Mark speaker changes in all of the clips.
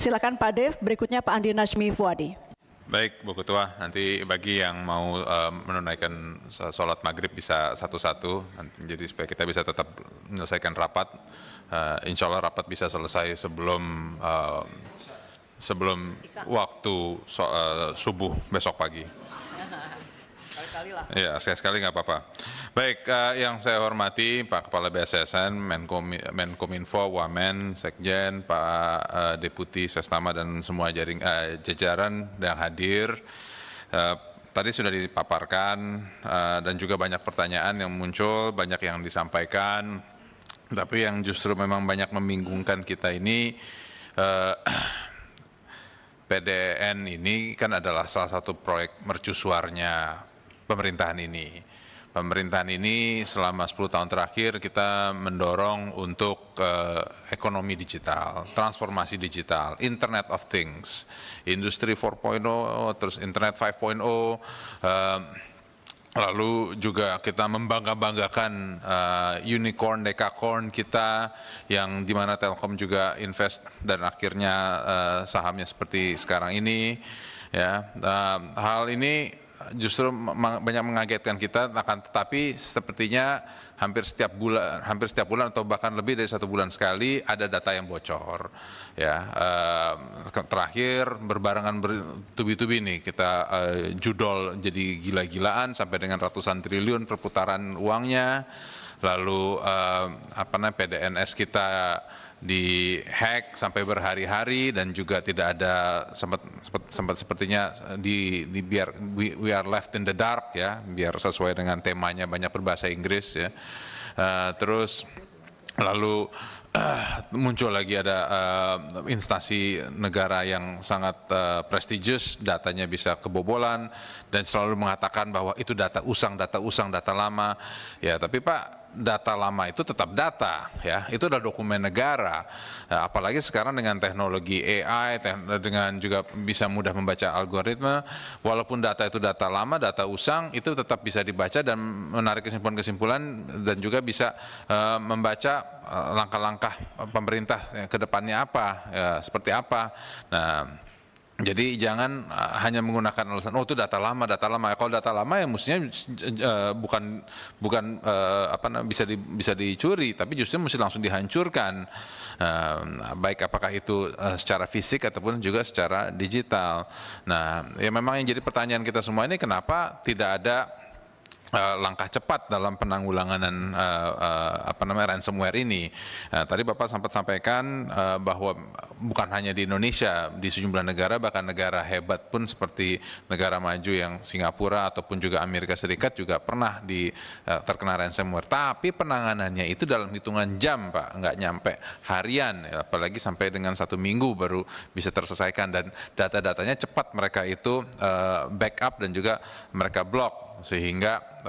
Speaker 1: Silakan Pak Dev, berikutnya Pak Andi Nashmi Fuadi.
Speaker 2: Baik, Bu Ketua, nanti bagi yang mau menunaikan sholat maghrib bisa satu-satu, jadi supaya kita bisa tetap menyelesaikan rapat. Insya Allah rapat bisa selesai sebelum waktu subuh besok pagi. Ya, sekali-sekali nggak apa-apa. Baik, yang saya hormati Pak Kepala BSSN, Menkominfo, Wamen, Sekjen, Pak Deputi Sesnama dan semua jajaran yang hadir. Tadi sudah dipaparkan dan juga banyak pertanyaan yang muncul, banyak yang disampaikan. Tapi yang justru memang banyak membingungkan kita ini, PDN ini kan adalah salah satu proyek mercusuarnya pemerintahan ini. Pemerintahan ini selama 10 tahun terakhir kita mendorong untuk ekonomi digital, transformasi digital, Internet of Things, Industri 4.0, terus Internet 5.0, lalu juga kita membangga-banggakan unicorn, dekakorn kita yang dimana Telkom juga invest dan akhirnya sahamnya seperti sekarang ini. Ya, hal ini justru banyak mengagetkan kita, tetapi sepertinya hampir setiap bulan atau bahkan lebih dari 1 bulan sekali ada data yang bocor. Ya, terakhir berbarengan bertubi-tubi nih kita judol jadi gila-gilaan sampai dengan ratusan triliun perputaran uangnya. Lalu PDNS kita di hack sampai berhari-hari dan juga tidak ada sempat sepertinya biar we are left in the dark ya, biar sesuai dengan temanya banyak berbahasa Inggris ya. Terus lalu muncul lagi ada instansi negara yang sangat prestigious, datanya bisa kebobolan dan selalu mengatakan bahwa itu data usang, data lama. Ya, tapi Pak, data lama itu tetap data ya, itu adalah dokumen negara. Nah, apalagi sekarang dengan teknologi AI, dengan juga bisa mudah membaca algoritma, walaupun data itu data lama, data usang, itu tetap bisa dibaca dan menarik kesimpulan-kesimpulan dan juga bisa membaca langkah-langkah pemerintah ke depannya apa, ya, seperti apa. Nah, jadi jangan hanya menggunakan alasan oh itu data lama. Kalau data lama ya mestinya bukan bisa dicuri, tapi justru mesti langsung dihancurkan. Baik apakah itu secara fisik ataupun juga secara digital. Nah, ya memang yang jadi pertanyaan kita semua ini kenapa tidak ada langkah cepat dalam penanggulangan ransomware ini. Tadi Bapak sempat sampaikan bahwa bukan hanya di Indonesia, di sejumlah negara, bahkan negara hebat pun seperti negara maju yang Singapura ataupun juga Amerika Serikat juga pernah terkena ransomware. Tapi penanganannya itu dalam hitungan jam, Pak, nggak nyampe harian, apalagi sampai dengan 1 minggu baru bisa terselesaikan, dan data-datanya cepat mereka itu backup dan juga mereka block, sehingga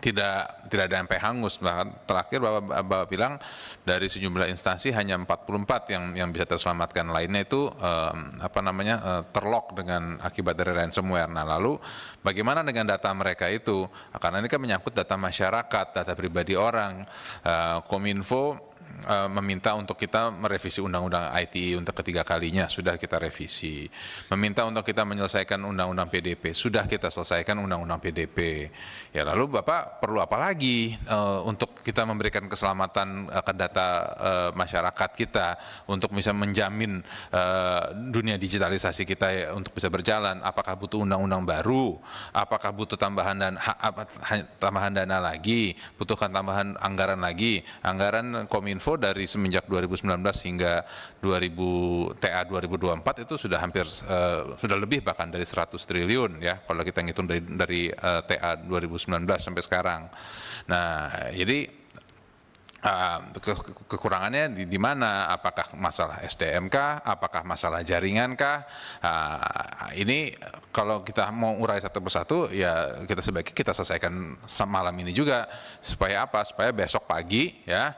Speaker 2: tidak ada sampai hangus. Bahkan terakhir Bapak bilang dari sejumlah instansi hanya 44 yang bisa terselamatkan, lainnya itu terlock dengan akibat dari ransomware. Nah, lalu bagaimana dengan data mereka itu? Karena ini kan menyangkut data masyarakat, data pribadi orang. Kominfo meminta untuk kita merevisi undang-undang ITE untuk ketiga kalinya, sudah kita revisi. Meminta untuk kita menyelesaikan undang-undang PDP, sudah kita selesaikan undang-undang PDP. Ya, lalu Bapak perlu apa lagi untuk kita memberikan keselamatan ke data masyarakat kita, untuk bisa menjamin dunia digitalisasi kita untuk bisa berjalan? Apakah butuh undang-undang baru? Apakah butuh tambahan dana lagi? Butuhkan tambahan anggaran lagi? Anggaran Kominfo dari semenjak 2019 hingga TA 2024 itu sudah hampir sudah lebih bahkan dari 100 triliun ya kalau kita ngitung dari TA 2019 sampai sekarang. Nah, jadi kekurangannya di mana? Apakah masalah SDM kah? Apakah masalah jaringan kah? Ini kalau kita mau urai satu persatu, ya sebaiknya kita selesaikan malam ini juga, supaya apa? Supaya besok pagi ya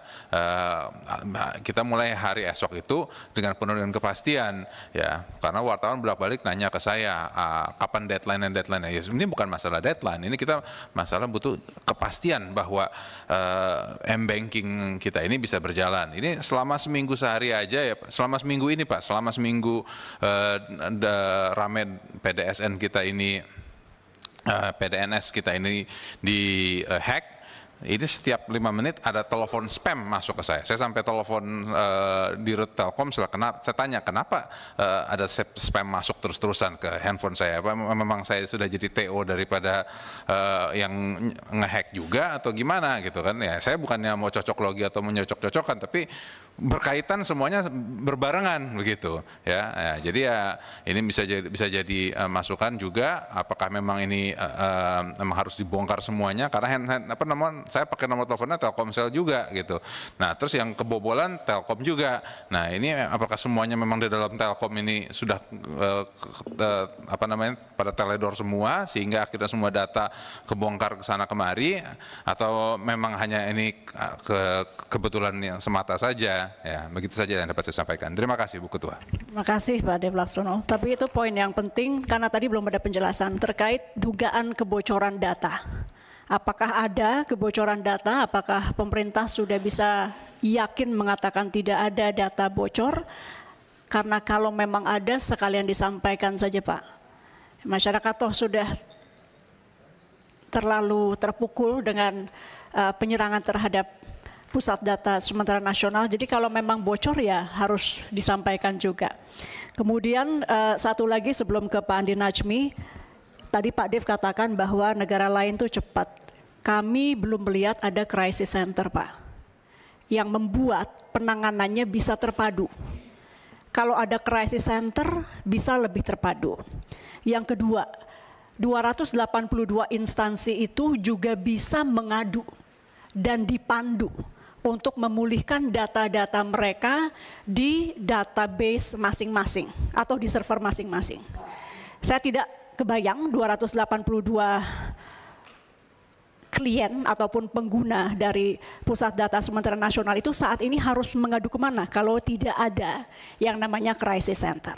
Speaker 2: kita mulai hari esok itu dengan penuh dengan kepastian ya. Karena wartawan bolak-balik nanya ke saya kapan deadline. Ya, ini bukan masalah deadline, ini kita masalah butuh kepastian bahwa m-banking monitoring kita ini bisa berjalan. Ini selama seminggu sehari aja ya, selama seminggu ini Pak, selama seminggu rame PDSN kita ini, PDNS kita ini di hack. Ini setiap 5 menit ada telepon spam masuk ke saya. Saya sampai telepon di Rut Telkom, saya tanya kenapa ada spam masuk terus-terusan ke handphone saya. Apa memang saya sudah jadi TO daripada yang ngehack juga atau gimana gitu kan? Ya saya bukannya mau cocok logi atau menyocok-cocokan, tapi berkaitan semuanya berbarengan begitu ya. Jadi ya ini bisa jadi masukan juga. Apakah memang ini memang harus dibongkar semuanya? Karena saya pakai nomor teleponnya Telkomsel juga gitu. Nah terus yang kebobolan Telkom juga. Nah ini apakah semuanya memang di dalam Telkom ini sudah pada teledor semua sehingga akhirnya semua data kebongkar ke sana kemari, atau memang hanya ini kebetulan yang semata saja? Ya begitu saja yang dapat saya sampaikan. Terima kasih Bu Ketua.
Speaker 1: Terima kasih Pak Dev Laksono. Tapi itu poin yang penting karena tadi belum ada penjelasan terkait dugaan kebocoran data. Apakah ada kebocoran data? Apakah pemerintah sudah bisa yakin mengatakan tidak ada data bocor? Karena kalau memang ada sekalian disampaikan saja Pak. Masyarakat toh sudah terlalu terpukul dengan penyerangan terhadap pusat data sementara nasional. Jadi kalau memang bocor ya harus disampaikan juga. Kemudian satu lagi sebelum ke Pak Andi Najmi. Tadi Pak Dev katakan bahwa negara lain tuh cepat. Kami belum melihat ada crisis center Pak, yang membuat penanganannya bisa terpadu. Kalau ada crisis center bisa lebih terpadu. Yang kedua, 282 instansi itu juga bisa mengadu dan dipandu untuk memulihkan data-data mereka di database masing-masing atau di server masing-masing. Saya tidak kebayang 282 klien ataupun pengguna dari pusat data sementara nasional itu saat ini harus mengadu kemana kalau tidak ada yang namanya crisis center.